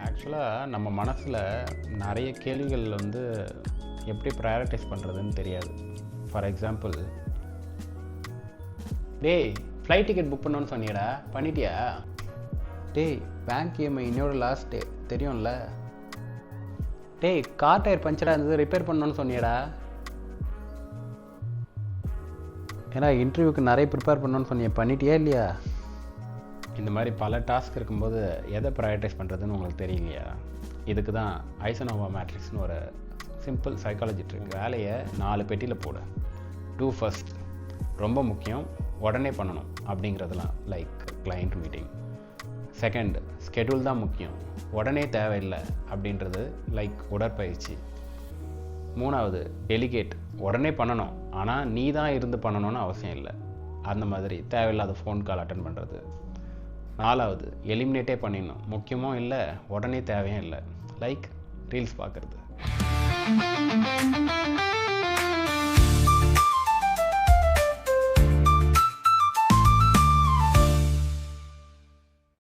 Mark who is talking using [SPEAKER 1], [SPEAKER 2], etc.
[SPEAKER 1] ஆக்சுவலாக நம்ம மனசில் நிறைய கேள்விகள் எப்படி ப்ரையாரிட்டைஸ் பண்ணுறதுன்னு தெரியாது. ஃபார் எக்ஸாம்பிள், டேய் ஃப்ளைட் டிக்கெட் புக் பண்ணணும்னு சொன்னியடா, பண்ணிட்டியா? டேய் பேங்க் இஎம்ஐ இன்னொரு லாஸ்ட் டே தெரியும்ல. டேய் கார் டயர் பஞ்சராக இருந்தது, ரிப்பேர் பண்ணணும்னு சொன்னியடா. ஏன்னா இன்டர்வியூக்கு நிறைய ப்ரிப்பேர் பண்ணணும்னு சொன்னிய, பண்ணிட்டியா இல்லையா? இந்த மாதிரி பல டாஸ்க் இருக்கும்போது எதை ப்ரையாரிட்டைஸ் பண்ணுறதுன்னு உங்களுக்கு தெரியலையா? இதுக்கு தான் ஐசனோவா மேட்ரிக்ஸ்னு ஒரு சிம்பிள் சைக்காலஜி ட்ரிக். வேலையை 4 பெட்டியில் போடு. டூ ஃபர்ஸ்ட், ரொம்ப முக்கியம், உடனே பண்ணணும் அப்படிங்கிறதுலாம், like client meeting. Second, schedule தான் முக்கியம், உடனே தேவையில்லை அப்படின்றது, லைக் உடற்பயிற்சி. மூணாவது, டெலிகேட், உடனே பண்ணணும் ஆனால் நீ தான் இருந்து பண்ணணும்னு அவசியம் இல்லை, அந்த மாதிரி தேவையில்லாத ஃபோன் கால் அட்டன் பண்ணுறது. நாலாவது, எலிமினேட்டே பண்ணிடணும், முக்கியமும் இல்லை உடனே தேவையும் இல்லை, லைக் ரீல்ஸ் பார்க்குறது.